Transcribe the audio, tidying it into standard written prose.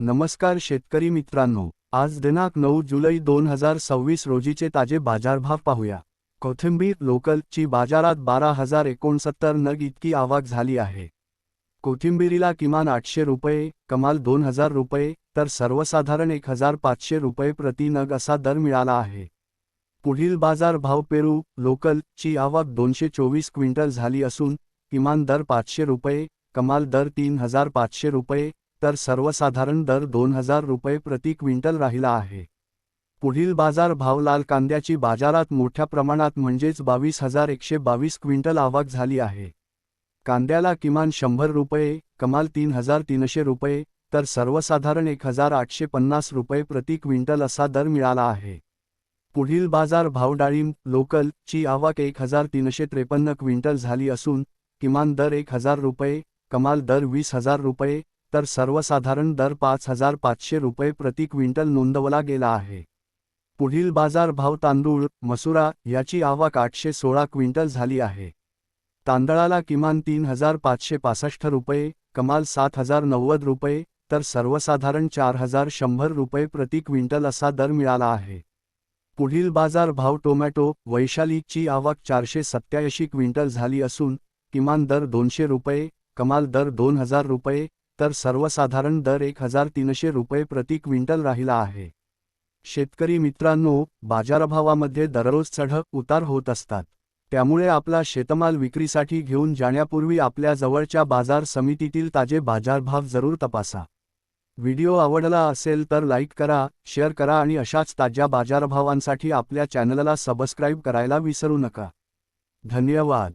नमस्कार शेतकरी मित्रांनो, आज दिनांक 9 जुलै 2026 रोजीचे ताजे बाजारभाव पाहूया। कोथिंबीर लोकल ची बाजारात 12,069 नग इतकी आवक झाली आहे। कोथिंबीरीला किमान 800 रुपये, कमाल 2,000 रुपये, तर सर्वसाधारण 1,500 रुपये प्रति नग असा दर मिळाला आहे। पुढील बाजार भाव पेरू लोकल ची आवक 224 क्विंटल झाली असून किमान दर 500 रुपये, कमाल दर 3,500 रुपये, तर सर्वसाधारण दर 2,000 रुपये प्रति क्विंटल राहिला आहे। पुढील बाजार भाव लाल कांद्याची बाजारात मोठ्या प्रमाणात म्हणजेच 22,122 क्विंटल आवक झाली आहे। कांद्याला किमान 100 रुपये, कमाल 3,300 रुपये, तर सर्वसाधारण 1,850 रुपये प्रति क्विंटल असा दर मिळाला आहे। पुढील बाजार भाव डाळिंब लोकल ची आवक 1,353 क्विंटल झाली असून किमान दर 1,000 रुपये, कमाल दर 20,000 रुपये, तर सर्वसाधारण दर 5,500 रुपये प्रति क्विंटल नोंदवला गेला आहे। पुढील बाजार भाव तांदूळ मसुरा याची आवक 816 क्विंटल झाली आहे। तांदळाला किमान 3,565 रुपये, कमाल 7,090 रुपये, तर सर्वसाधारण 4,100 रुपये प्रति क्विंटल असा दर मिळाला आहे। पुढील बाजार भाव टोमॅटो वैशालीची आवक 487 क्विंटल झाली असून किमान दर 200 रुपये, कमाल दर 2,000 रुपये, तर सर्वसाधारण दर 1,300 रुपये प्रति क्विंटल राहिला आहे। शेतकरी मित्रांनो, बाजारभावामध्ये दररोज चढ उतार होत असतात, त्यामुळे आपला शेतमाल विक्रीसाठी घेऊन जाण्यापूर्वी आपल्या जवळच्या बाजार समितीतील ताजे बाजारभाव जरूर तपासा। व्हिडिओ आवडला असेल तर लाईक करा, शेअर करा आणि अशाच ताज्या बाजारभावांसाठी आपल्या चॅनलला सबस्क्राईब करायला विसरू नका। धन्यवाद।